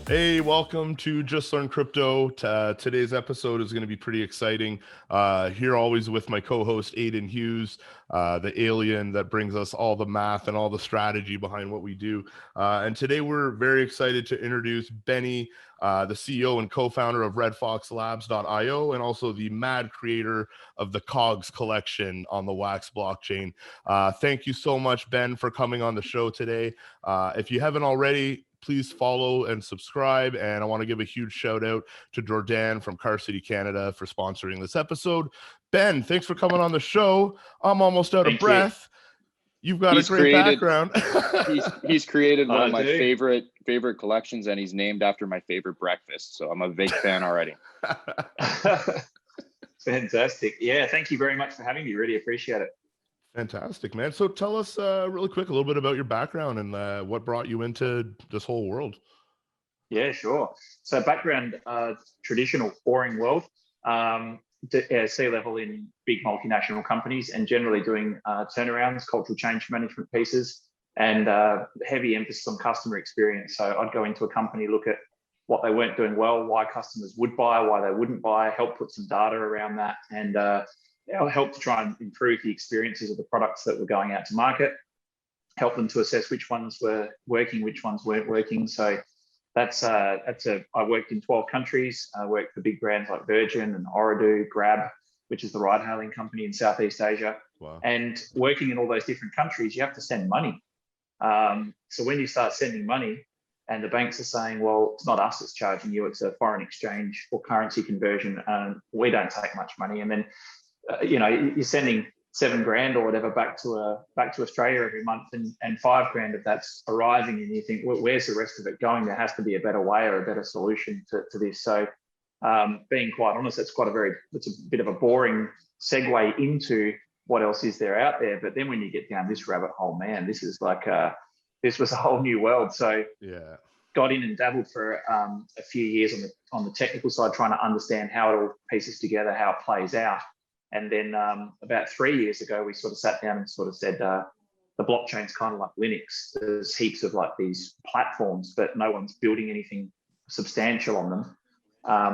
Hey, welcome to Just Learn Crypto. Today's episode is going to be pretty exciting. Here always with my co-host Aidan Hughes, the alien that brings us all the math and all the strategy behind what we do. And today we're very excited to introduce Benny, the CEO and co-founder of RFOX and also the mad creator of the KOGs collection on the Wax blockchain. Thank you so much, Ben, for coming on the show today. If you haven't already, please follow and subscribe. And I want to give a huge shout out to Jordan from Car City, Canada for sponsoring this episode. Ben, thanks for coming on the show. I'm almost out of breath. You've got a great background. he's created one of my favorite collections, and he's named after my favorite breakfast. So I'm a big fan already. Fantastic. Yeah, thank you very much for having me. Really appreciate it. Fantastic, man. So tell us really quick a little bit about your background and what brought you into this whole world. Yeah, sure. So background, traditional boring world, C-level in big multinational companies and generally doing turnarounds, cultural change management pieces, and heavy emphasis on customer experience. So I'd go into a company, look at what they weren't doing well, why customers would buy, why they wouldn't buy, help put some data around that, and help to try and improve the experiences of the products that were going out to market, help them to assess which ones were working, which ones weren't working. So I worked in 12 countries. I worked for big brands like Virgin and Ooredoo, Grab, which is the ride-hailing company in Southeast Asia. Wow. And working in all those different countries, you have to send money. So when you start sending money and the banks are saying, well, it's not us that's charging you, it's a foreign exchange or currency conversion, we don't take much money. And then you're sending $7,000 or whatever back to Australia every month, and $5,000 of that's arriving, and you think, well, where's the rest of it going? There has to be a better way or a better solution to this. So, being quite honest, it's a bit of a boring segue into what else is there out there. But then when you get down this rabbit hole, man, this is this was a whole new world. So yeah. Got in and dabbled for a few years on the technical side, trying to understand how it all pieces together, how it plays out. And then about 3 years ago, we sort of sat down and sort of said, the blockchain's kind of like Linux. There's heaps of like these platforms, but no one's building anything substantial on them.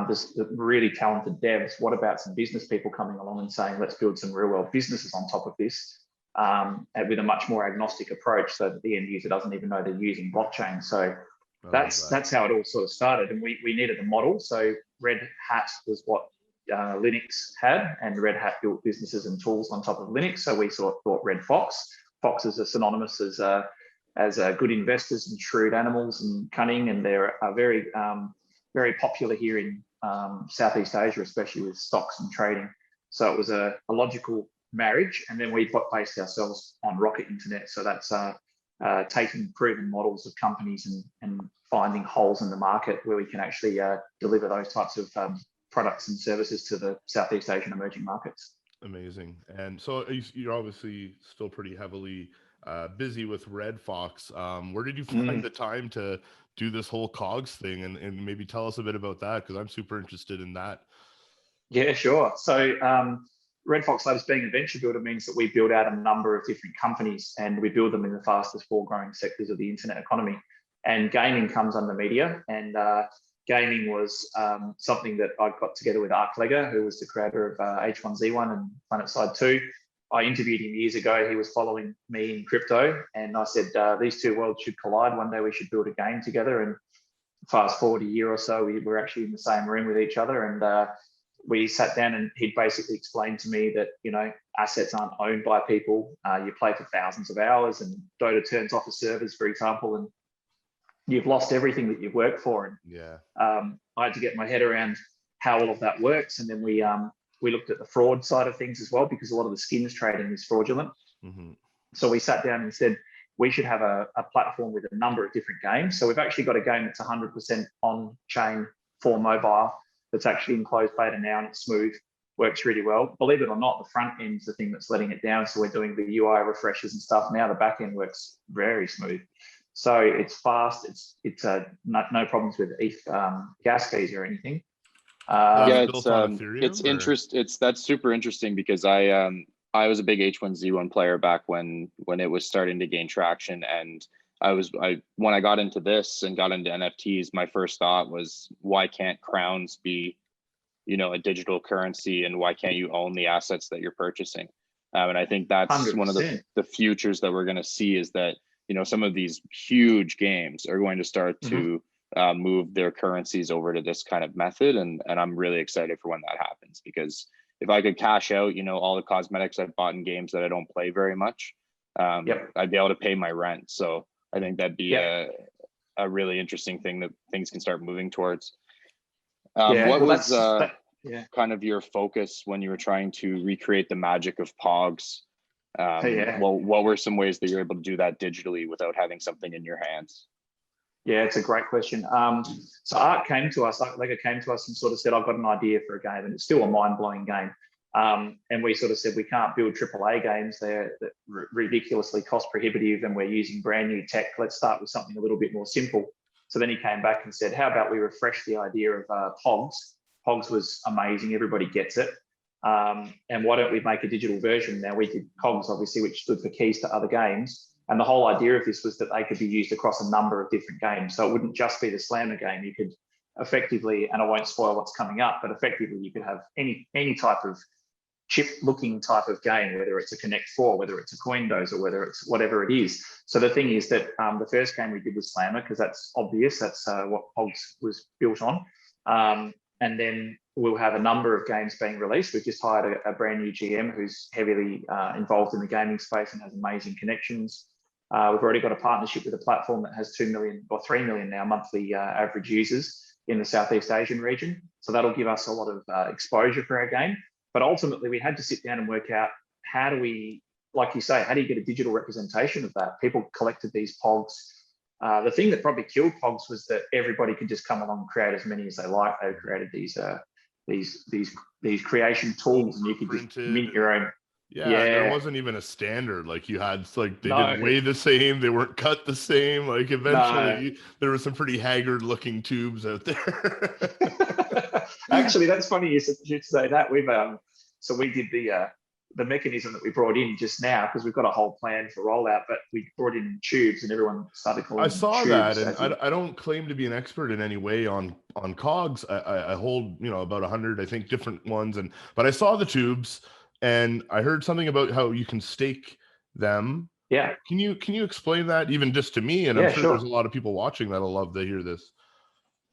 There's really talented devs. What about some business people coming along and saying, let's build some real world businesses on top of this, with a much more agnostic approach so that the end user doesn't even know they're using blockchain. So that's how it all sort of started. And we needed a model. So Red Hat was what Linux had, and Red Hat built businesses and tools on top of Linux. So we thought RFOX. Fox is synonymous as good investors and shrewd animals and cunning, and they're very very popular here in Southeast Asia, especially with stocks and trading. So it was a logical marriage, and then we based ourselves on Rocket Internet. So that's taking proven models of companies and finding holes in the market where we can actually deliver those types of products and services to the Southeast Asian emerging markets. Amazing. And so you're obviously still pretty heavily busy with RFOX. Where did you find the time to do this whole COGS thing, and maybe tell us a bit about that, because I'm super interested in that. Yeah, sure. So RFOX Labs, being a venture builder, means that we build out a number of different companies, and we build them in the fastest growing sectors of the internet economy. And gaming comes under media, and gaming was something that I got together with Lecca, who was the creator of H1Z1 and PlanetSide 2. I interviewed him years ago. He was following me in crypto, and I said, these two worlds should collide. One day we should build a game together. And fast forward a year or so, we were actually in the same room with each other, and we sat down, and he'd basically explained to me that, assets aren't owned by people. You play for thousands of hours, and Dota turns off the servers, for example, and you've lost everything that you've worked for. And yeah, I had to get my head around how all of that works. And then we looked at the fraud side of things as well, because a lot of the skins trading is fraudulent. Mm-hmm. So we sat down and said, we should have a platform with a number of different games. So we've actually got a game that's 100% on-chain for mobile that's actually in closed beta now, and it's smooth, works really well. Believe it or not, the front end's the thing that's letting it down. So we're doing the UI refreshes and stuff. Now the back end works very smooth. So it's fast. It's no problems with ETH gas fees or anything. That's super interesting, because I was a big H1Z1 player back when it was starting to gain traction, and when I got into this and got into NFTs, my first thought was, why can't crowns be, you know, a digital currency, and why can't you own the assets that you're purchasing? And I think that's 100%. one of the futures that we're going to see, is that, you know, some of these huge games are going to start to move their currencies over to this kind of method. And I'm really excited for when that happens, because if I could cash out, you know, all the cosmetics I've bought in games that I don't play very much, I'd be able to pay my rent. So I think that'd be a really interesting thing that things can start moving towards. What was kind of your focus when you were trying to recreate the magic of POGs? Well, what were some ways that you're able to do that digitally without having something in your hands? Yeah, it's a great question. So Art came to us, Lego came to us and sort of said, I've got an idea for a game, and it's still a mind-blowing game. And we sort of said, we can't build AAA games. They're ridiculously cost prohibitive, and we're using brand new tech. Let's start with something a little bit more simple. So then he came back and said, how about we refresh the idea of POGs? POGs was amazing. Everybody gets it. And why don't we make a digital version? Now, we did KOGs, obviously, which stood for keys to other games. And the whole idea of this was that they could be used across a number of different games. So it wouldn't just be the Slammer game. You could effectively, and I won't spoil what's coming up, but effectively you could have any type of chip-looking type of game, whether it's a Connect 4, whether it's a Coindos, or whether it's whatever it is. So the thing is that the first game we did was Slammer, because that's obvious. That's what POGs was built on. And then we'll have a number of games being released. We've just hired a brand new GM who's heavily involved in the gaming space and has amazing connections. We've already got a partnership with a platform that has 2 million or 3 million now monthly average users in the Southeast Asian region. So that'll give us a lot of exposure for our game. But ultimately, we had to sit down and work out, how do we, like you say, how do you get a digital representation of that? People collected these POGs. The thing that probably killed POGs was that everybody could just come along and create as many as they like. They created these creation tools, and you could just mint your own. Yeah, there wasn't even a standard. Like, you had, like, they didn't weigh the same, they weren't cut the same. Like, eventually there were some pretty haggard looking tubes out there. Actually, that's funny you should say that. We've so we did the mechanism that we brought in just now, because we've got a whole plan for rollout, but we brought in tubes and everyone started calling them tubes. I saw that, and I don't claim to be an expert in any way on COGs. I hold, you know, about 100, I think, different ones, but I saw the tubes. And I heard something about how you can stake them. Yeah. Can you explain that, even just to me? And I'm sure there's a lot of people watching that'll love to hear this.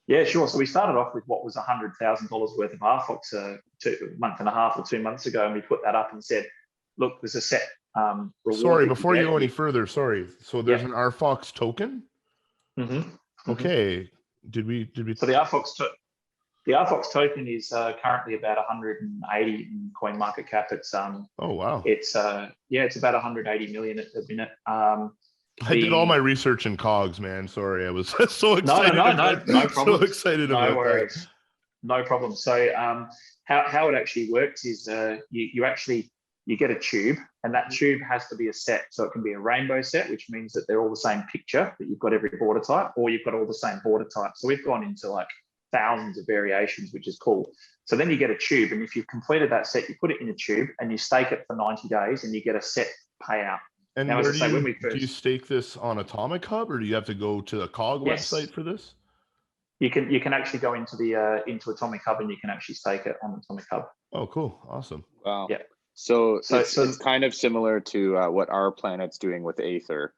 Yeah, sure. So we started off with what was $100,000 worth of RFOX a month and a half or 2 months ago, and we put that up and said, look, there's a set reward. Sorry, before you go any further, sorry. So there's an RFOX token? Mm-hmm. Okay. Did we? So the RFOX token is currently about 180 in coin market cap. It's oh wow. It's it's about 180 million at the minute. I did all my research in COGs, man. Sorry, I was so excited. No problem. So excited about worries. That. No problem. So how it actually works is you get a tube, and that tube has to be a set. So it can be a rainbow set, which means that they're all the same picture, that you've got every border type, or you've got all the same border type. So we've gone into like thousands of variations, which is cool. So then you get a tube, and if you've completed that set, you put it in a tube and you stake it for 90 days, and you get a set payout. And now, do you stake this on Atomic Hub, or do you have to go to the COG website for this? You can actually go into the into Atomic Hub, and you can actually stake it on Atomic Hub. Oh, cool, awesome. Wow. Yeah. So it's kind of similar to what our planet's doing with Aether,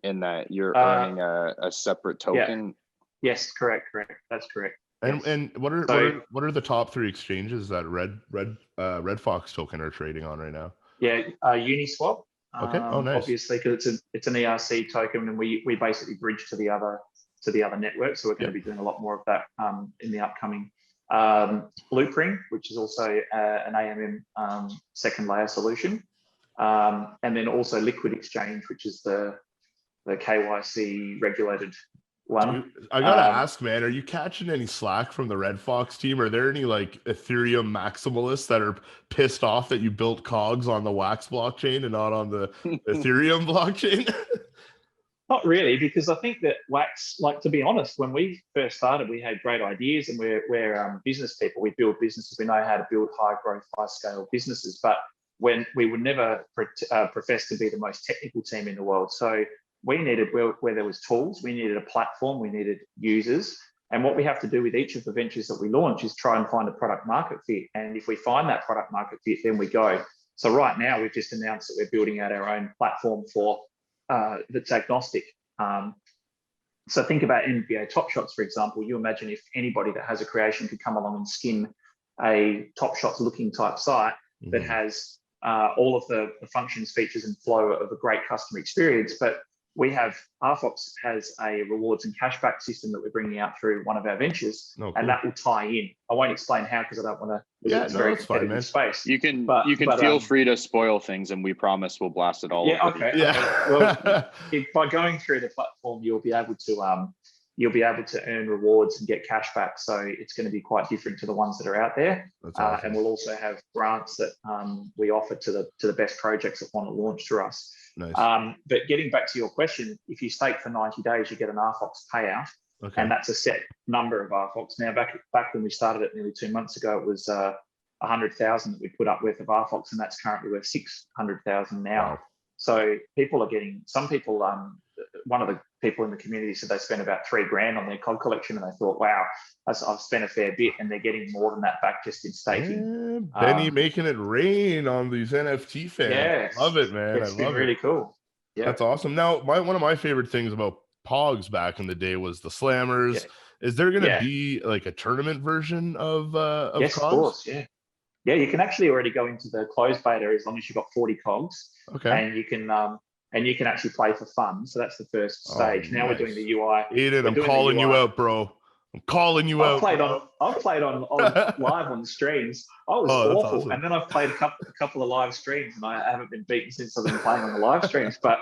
in that you're earning a separate token. Yeah. Yes, correct. That's correct. And what are the top 3 exchanges that RFOX Token are trading on right now? Yeah, Uniswap. Okay. Oh, nice. Obviously, because it's an ERC token, and we basically bridge to the other network. So we're going to be doing a lot more of that in the upcoming. Blueprint, which is also an AMM second layer solution, and then also Liquid Exchange, which is the KYC regulated one. Dude, I gotta ask, man, are you catching any slack from the RFOX team? Are there any like Ethereum maximalists that are pissed off that you built COGs on the Wax blockchain and not on the Ethereum blockchain? Not really, because I think that Wax, like, to be honest, when we first started, we had great ideas, and we're business people. We build businesses. We know how to build high growth, high scale businesses. But when we would never profess to be the most technical team in the world. So we needed where there was tools, we needed a platform, we needed users. And what we have to do with each of the ventures that we launch is try and find a product market fit. And if we find that product market fit, then we go. So right now, we've just announced that we're building out our own platform for that's agnostic. So think about NBA Top Shots, for example. You imagine if anybody that has a creation could come along and skin a Top Shots looking type site that has all of the functions, features, and flow of a great customer experience. But we have, RFOX has a rewards and cashback system that we're bringing out through one of our ventures, and that will tie in. I won't explain how because I don't want to. It's very competitive space. You can feel free to spoil things, and we promise we'll blast it all. Yeah, okay. Yeah. Well, by going through the platform, you'll be able to earn rewards and get cashback. So it's going to be quite different to the ones that are out there. That's awesome. And we'll also have grants that we offer to the best projects that want to launch through us. Nice. But getting back to your question, if you stake for 90 days, you get an RFOX payout, and that's a set number of RFOX. Now, back when we started it nearly 2 months ago, it was 100,000 that we put up worth of RFOX, and that's currently worth 600,000 now. Wow. So people are getting, some people, one of the people in the community said they spent about $3,000 on their COG collection, and they thought, wow, I've spent a fair bit, and they're getting more than that back just in staking. Yeah, Benny making it rain on these NFT fans. Yeah, love it, man. It's been really cool. Yeah, that's awesome. Now, one of my favorite things about POGs back in the day was the slammers. Yeah. Is there going to be like a tournament version of yes, COGs? Of course, yeah. Yeah, you can actually already go into the closed beta as long as you've got 40 COGs. Okay. And you can actually play for fun. So that's the first stage. Now we're doing the UI. Aidan, I'm calling you out, bro. I'm calling you out. I've played on live on the streams. I was awful. Awesome. And then I've played a couple of live streams, and I haven't been beaten since I've been playing on the live streams. But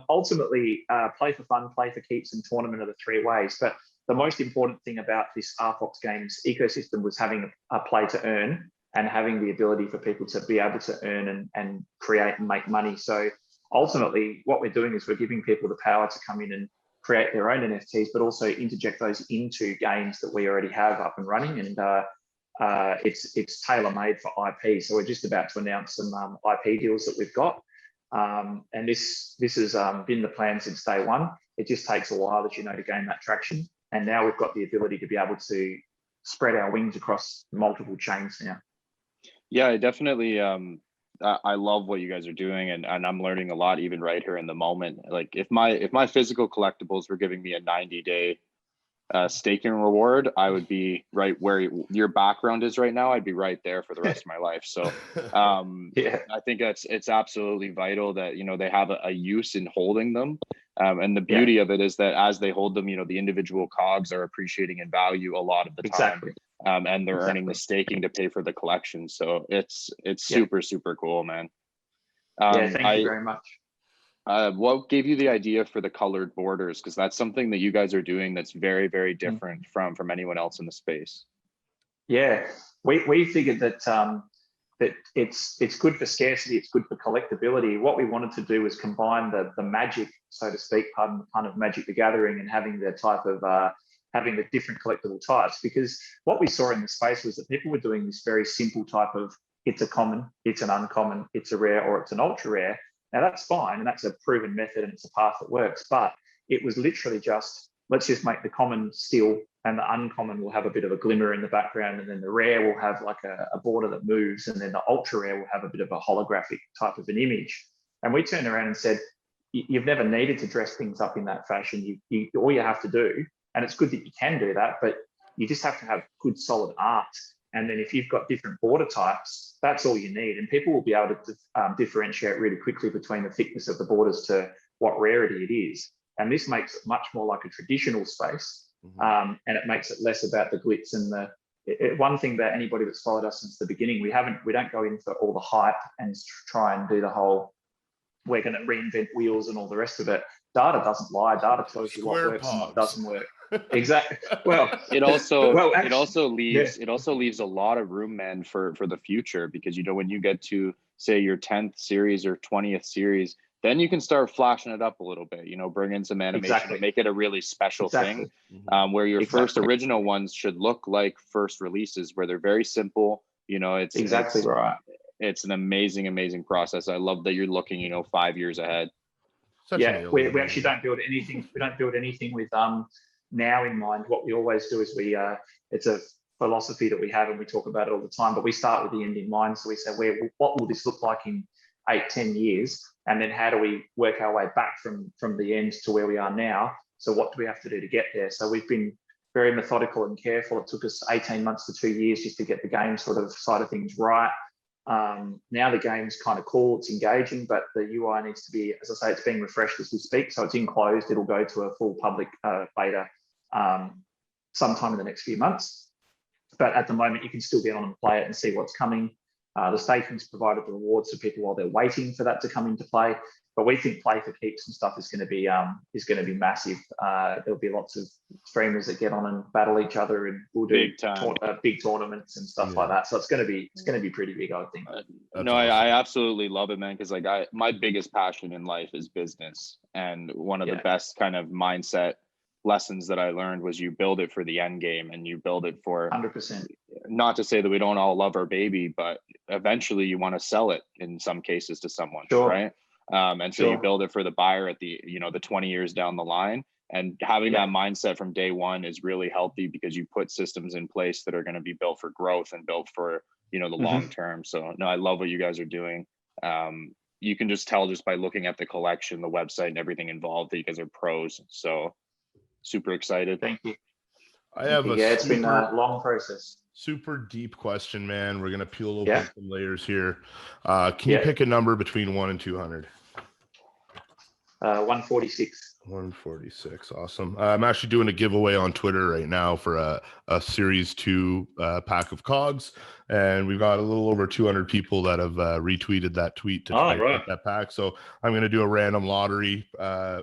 ultimately, play for fun, play for keeps, and tournament are the three ways. But the most important thing about this RFOX Games ecosystem was having a play to earn, and having the ability for people to be able to earn and create and make money. So ultimately, what we're doing is we're giving people the power to come in and create their own NFTs, but also interject those into games that we already have up and running. And it's tailor-made for IP. So we're just about to announce some IP deals that we've got. And this has been the plan since day one. It just takes a while, as you know, to gain that traction. And now we've got the ability to be able to spread our wings across multiple chains now. Yeah, I definitely, I love what you guys are doing, and I'm learning a lot even right here in the moment. Like if my physical collectibles were giving me a 90-day staking reward, I would be right where your background is right now. I'd be right there for the rest of my life. So I think it's absolutely vital that, you know, they have a use in holding them. And the beauty of it is that as they hold them, you know, the individual COGs are appreciating in value a lot of the time. And they're earning the staking to pay for the collection. So it's super, super cool, man. Thank you very much. What gave you the idea for the colored borders? Because that's something that you guys are doing that's very, very different from anyone else in the space. Yeah, we figured that that it's good for scarcity, it's good for collectability. What we wanted to do was combine the magic, so to speak, pardon of Magic the Gathering, and having the type of having the different collectible types, because what we saw in the space was that people were doing this very simple type of, it's a common, it's an uncommon, it's a rare, or it's an ultra rare. Now that's fine, and that's a proven method, and it's a path that works, but it was literally just, let's just make the common still, and the uncommon will have a bit of a glimmer in the background, and then the rare will have like a border that moves, and then the ultra rare will have a bit of a holographic type of an image. And we turned around and said, you've never needed to dress things up in that fashion. All you have to do, and it's good that you can do that, but you just have to have good solid art. And then if you've got different border types, that's all you need. And people will be able to differentiate really quickly between the thickness of the borders to what rarity it is. And this makes it much more like a traditional space. And it makes it less about the glitz and one thing about anybody that's followed us since the beginning, we don't go in for all the hype and try and do the whole, we're going to reinvent wheels and all the rest of it. Data doesn't lie. Data tells you what works and what doesn't work. Exactly. Well, it also leaves a lot of room, man, for the future, because, you know, when you get to say your 10th series or 20th series, then you can start flashing it up a little bit, you know, bring in some animation to make it a really special thing, where your first original ones should look like first releases, where they're very simple. You know, it's right. It's an amazing process. I love that you're looking, you know, 5 years ahead. We actually don't build anything. We don't build anything with now in mind. What we always do is it's a philosophy that we have, and we talk about it all the time, but we start with the end in mind. So we say, what will this look like in 8-10 years? And then how do we work our way back from the end to where we are now? So what do we have to do to get there? So we've been very methodical and careful. It took us 18 months to 2 years just to get the game sort of side of things right. Now the game's kind of cool, it's engaging, but the UI needs to be, as I say, it's being refreshed as we speak. So it's enclosed. It'll go to a full public beta sometime in the next few months. But at the moment, you can still get on and play it and see what's coming. The staking's provided the rewards to people while they're waiting for that to come into play. But we think play for keeps and stuff is going to be massive. There'll be lots of streamers that get on and battle each other, and we'll do big tournaments and stuff like that. So it's going to be pretty big, I think. No, I absolutely love it, man. Because my biggest passion in life is business, and one of the best kind of mindset lessons that I learned was you build it for the end game, and you build it for 100%. Not to say that we don't all love our baby, but eventually you want to sell it in some cases to someone, right? And so you build it for the buyer at the 20 years down the line, and having that mindset from day one is really healthy, because you put systems in place that are going to be built for growth and built for, the long term. So no, I love what you guys are doing. You can just tell just by looking at the collection, the website, and everything involved that you guys are pros. So super excited. Thank you. It's been a long process. Super deep question, man. We're gonna peel open some layers here. Can you pick a number between 1 and 200? 146. 146. Awesome. I'm actually doing a giveaway on Twitter right now for a Series 2 pack of KOGs, and we've got a little over 200 people that have retweeted that tweet to try to get that pack. So I'm going to do a random lottery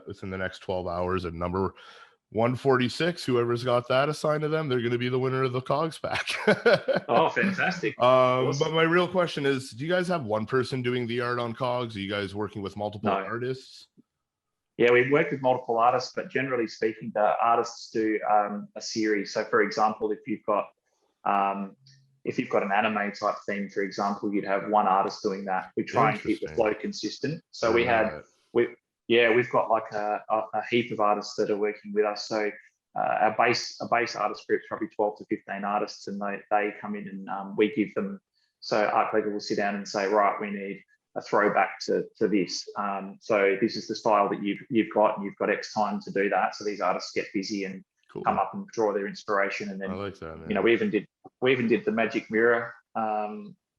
within the next 12 hours, and number 146, whoever's got that assigned to them, they're going to be the winner of the KOGs pack. Oh, fantastic. Awesome. But my real question is, do you guys have one person doing the art on KOGs? Are you guys working with multiple artists? Yeah, we work with multiple artists, but generally speaking, the artists do a series. So for example, if you've got an anime type theme, for example, you'd have one artist doing that. We try and keep the flow consistent. So we've got like a heap of artists that are working with us. So a base artist group is probably 12 to 15 artists, and they come in and we give them. So Art Collector will sit down and say, right, we need a throwback to this. So this is the style that you've got, and you've got X time to do that. So these artists get busy and come up and draw their inspiration. And then, I like that, man. We even did the Magic Mirror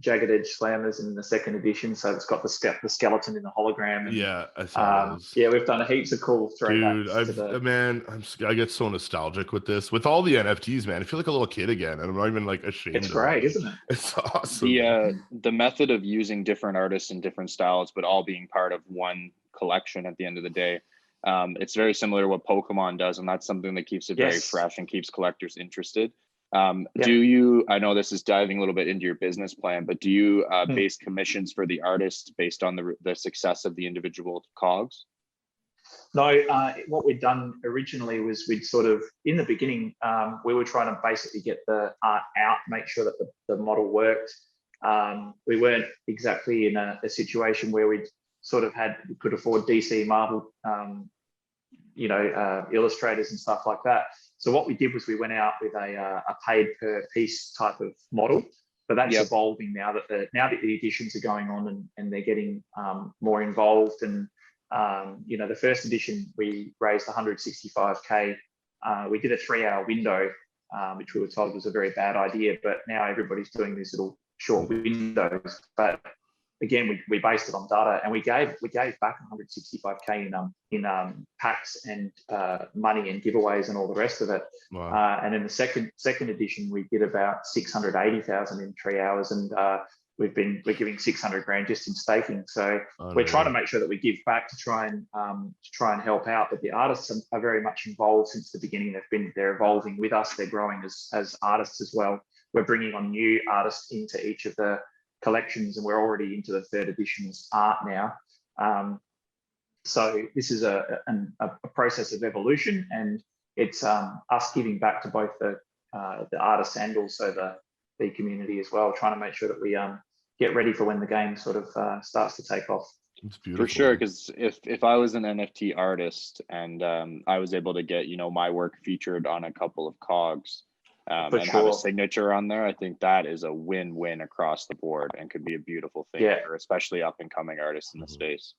Jagged Edge Slammers in the second edition, so it's got the skeleton in the hologram. And, I saw those. We've done heaps of cool throwbacks. Dude, I get so nostalgic with this, with all the NFTs, man. I feel like a little kid again, and I'm not even like ashamed. It's great, isn't it? It's awesome. The method of using different artists and different styles, but all being part of one collection at the end of the day. It's very similar to what Pokemon does, and that's something that keeps it very fresh and keeps collectors interested. Do you, I know this is diving a little bit into your business plan, but do you base commissions for the artists based on the success of the individual KOGs? No, what we'd done originally was we'd sort of, in the beginning, we were trying to basically get the art out, make sure that the model worked. We weren't exactly in a situation where we sort of could afford DC Marvel, illustrators and stuff like that. So what we did was we went out with a paid per piece type of model, but that's evolving now that the editions are going on and they're getting more involved. And the first edition we raised 165K. We did a 3-hour window, which we were told was a very bad idea, but now everybody's doing these little short windows. But again, we based it on data, and we gave back 165K in packs and money and giveaways and all the rest of it. Wow. And in the second edition, we did about 680,000 in 3 hours, and we're giving 600 grand just in staking. So we're trying to make sure that we give back to try and help out. But the artists are very much involved since the beginning. They're evolving with us. They're growing as artists as well. We're bringing on new artists into each of the collections, and we're already into the third edition's art now. So this is a process of evolution, and it's us giving back to both the artists and also the community as well, trying to make sure that we get ready for when the game sort of starts to take off. It's beautiful. For sure, because if I was an NFT artist and I was able to get, you know, my work featured on a couple of KOGs and have a signature on there, I think that is a win-win across the board and could be a beautiful thing for especially up and coming artists in the space.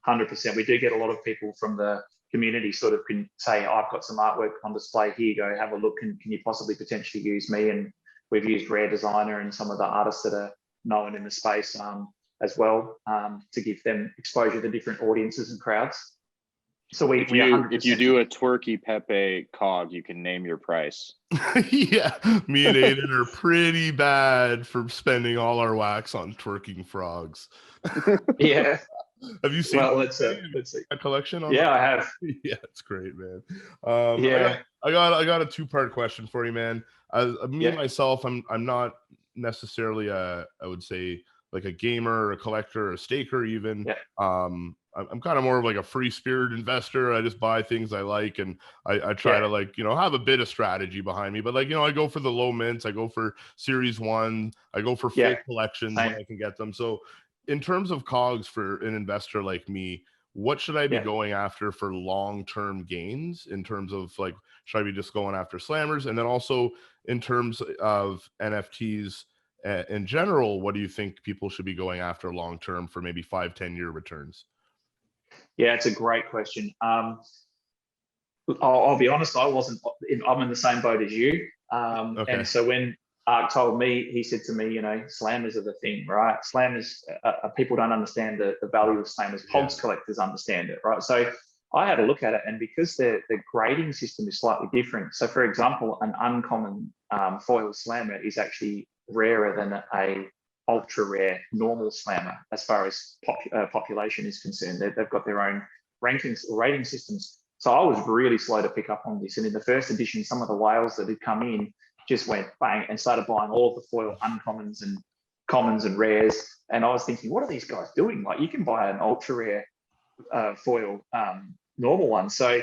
100%. We do get a lot of people from the community sort of can say, I've got some artwork on display, here you go, have a look, and can you possibly potentially use me? And we've used Rare Designer and some of the artists that are known in the space as well, to give them exposure to different audiences and crowds. So if you do a twerky Pepe KOG, you can name your price. Yeah, me and Aidan are pretty bad for spending all our wax on twerking frogs. Yeah. Have you seen? Well, let's see. A collection on I have. Yeah, it's great, man. I got a two-part question for you, man. Myself, I'm not necessarily I would say like a gamer or a collector or a staker even. I'm kind of more of like a free spirit investor. I just buy things I like, and I try to, like, you know, have a bit of strategy behind me. But, like, you know, I go for the low mints, I go for Series 1, I go for fake collections when I can get them. So in terms of COGS for an investor like me, what should I be going after for long-term gains in terms of, like, should I be just going after slammers? And then also in terms of NFTs in general, what do you think people should be going after long-term for maybe 5-10 year returns? Yeah, it's a great question. I'll be honest, I'm in the same boat as you. And so when Ark told me, he said to me, you know, slammers are the thing, right? Slammers, people don't understand the value of slammers. Pogs collectors understand it, right? So I had a look at it, and because the grading system is slightly different. So, for example, an uncommon foil slammer is actually rarer than a ultra rare normal slammer as far as population is concerned. They've got their own rankings or rating systems. So I was really slow to pick up on this. And in the first edition, some of the whales that had come in just went bang and started buying all of the foil uncommons and commons and rares. And I was thinking, what are these guys doing? Like, you can buy an ultra rare foil normal one. So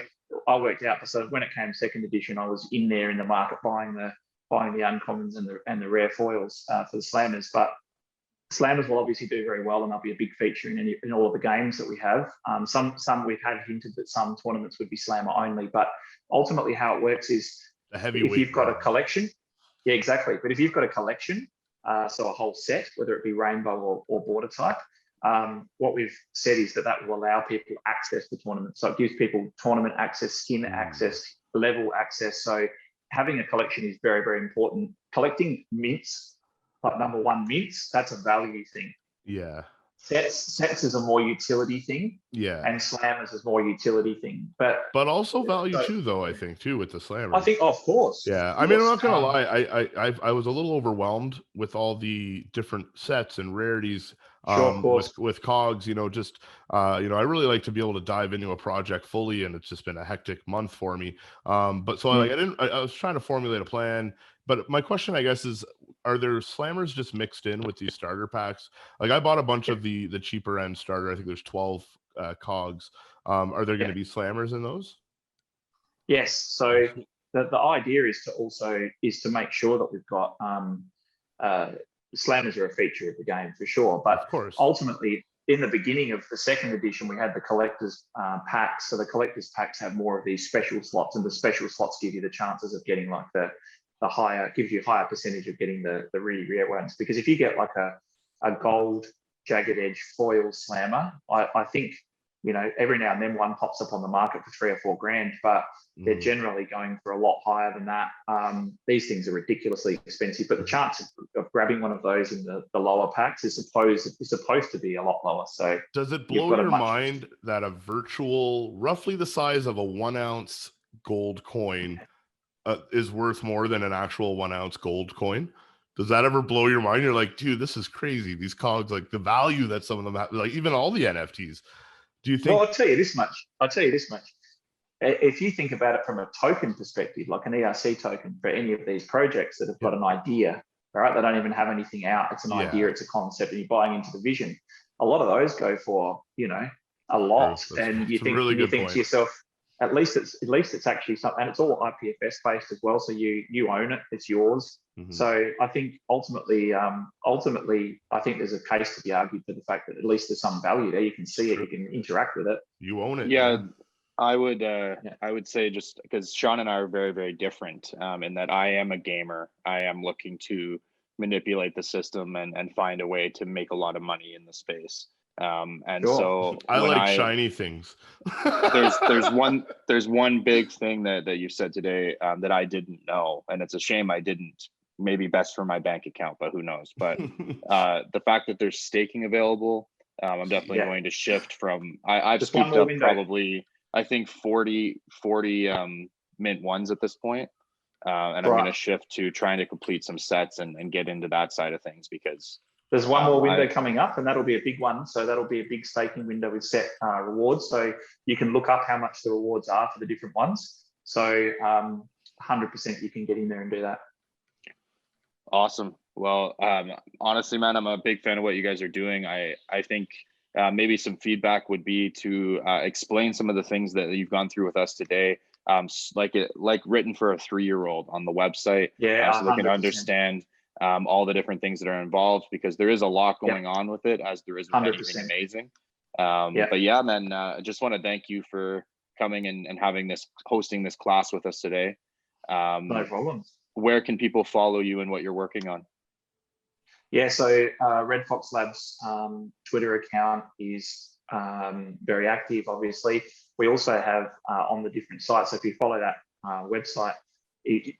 I worked out. So when it came second edition, I was in there in the market buying the uncommons and the rare foils for the slammers. But slammers will obviously do very well, and they'll be a big feature in all of the games that we have. Some we've had hinted that some tournaments would be slammer only, but ultimately how it works is if you've got a collection, exactly. But if you've got a collection, so a whole set, whether it be rainbow or border type, what we've said is that will allow people access to tournaments. So it gives people tournament access, skin access, level access. So having a collection is very, very important. Collecting mints, like number one mints, that's a value thing. Yeah. Sets is a more utility thing. Yeah. And slammers is more utility thing. But also value too, though, I think, too, with the slammers. I think, of course. Yeah. I mean, I'm not gonna lie, I was a little overwhelmed with all the different sets and rarities. With COGs, you know, just you know, I really like to be able to dive into a project fully, and it's just been a hectic month for me. But so I was trying to formulate a plan. But my question, I guess, is, are there slammers just mixed in with these starter packs? Like, I bought a bunch of the cheaper end starter. I think there's 12 COGs. Are there going to be slammers in those? Yes. So the idea is to make sure that we've got slammers are a feature of the game for sure. But of course, ultimately, in the beginning of the second edition, we had the collector's packs. So the collector's packs have more of these special slots, and the special slots give you the chances of getting like the higher, gives you a higher percentage of getting the really rare ones. Because if you get like a gold jagged edge foil slammer, I think, you know, every now and then one pops up on the market for $3 or $4 grand, but they're generally going for a lot higher than that. These things are ridiculously expensive, but the chance of grabbing one of those in the lower packs is supposed to be a lot lower. So does it blow your mind that a virtual, roughly the size of a 1 ounce gold coin is worth more than an actual 1 ounce gold coin? Does that ever blow your mind? You're like, dude, this is crazy. These COGs, like the value that some of them have, like even all the NFTs. Do you think? Well, I'll tell you this much. If you think about it from a token perspective, like an ERC token for any of these projects that have got an idea, all right, they don't even have anything out. It's an idea, it's a concept, and you're buying into the vision. A lot of those go for, you know, a lot. And you think to yourself, at least it's actually something, and it's all IPFS based as well. So you own it, it's yours. So I think ultimately, I think there's a case to be argued for the fact that at least there's some value there. You can see it, you can interact with it. You own it. Yeah, I would say, just because Shawn and I are very, very different in that I am a gamer. I am looking to manipulate the system and find a way to make a lot of money in the space. And so I like shiny things. there's one big thing that you said today that I didn't know, and it's a shame I didn't. Maybe best for my bank account, but who knows? But the fact that there's staking available, I'm definitely going to shift from. I've scooped up probably, I think 40 mint ones at this point. And I'm going to shift to trying to complete some sets and get into that side of things, because there's one more window coming up, and that'll be a big one. So that'll be a big staking window with set rewards. So you can look up how much the rewards are for the different ones. So 100% you can get in there and do that. Awesome. Well, honestly, man, I'm a big fan of what you guys are doing. I think maybe some feedback would be to explain some of the things that you've gone through with us today. Like written for a 3-year-old on the website, so they can understand all the different things that are involved, because there is a lot going on with it, as there is with anything amazing. But yeah, man, I just want to thank you for coming and hosting this class with us today. No problem. Where can people follow you and what you're working on? Yeah, so Red Fox Labs Twitter account is very active, obviously. We also have on the different sites, so if you follow that website, the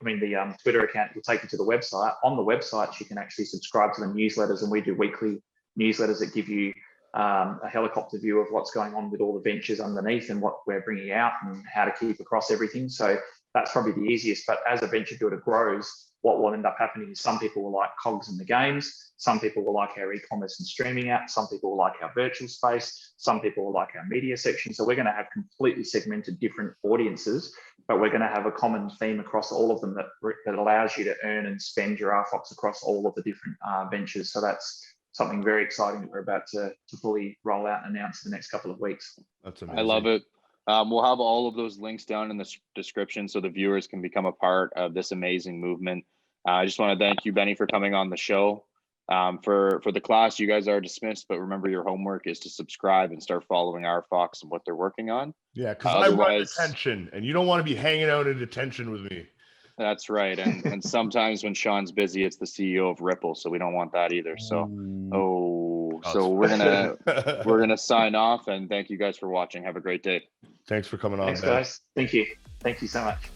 Twitter account will take you to the website. On the website, you can actually subscribe to the newsletters, and we do weekly newsletters that give you a helicopter view of what's going on with all the ventures underneath and what we're bringing out and how to keep across everything. So that's probably the easiest. But as a venture builder grows, what will end up happening is some people will like KOGs in the games, some people will like our e-commerce and streaming app, some people will like our virtual space, some people will like our media section. So we're going to have completely segmented different audiences, but we're going to have a common theme across all of them that allows you to earn and spend your RFOX across all of the different ventures. So that's something very exciting that we're about to fully roll out and announce in the next couple of weeks. That's amazing. I love it. We'll have all of those links down in the description so the viewers can become a part of this amazing movement. I just want to thank you, Benny, for coming on the show. For the class, you guys are dismissed, but remember, your homework is to subscribe and start following RFOX and what they're working on. Yeah, because I run detention, and you don't want to be hanging out in detention with me. That's right. And sometimes when Shawn's busy, it's the CEO of Ripple, so we don't want that either. So we're gonna sign off, and thank you guys for watching. Have a great day. Thanks for coming on. Thanks, guys. Thank you so much.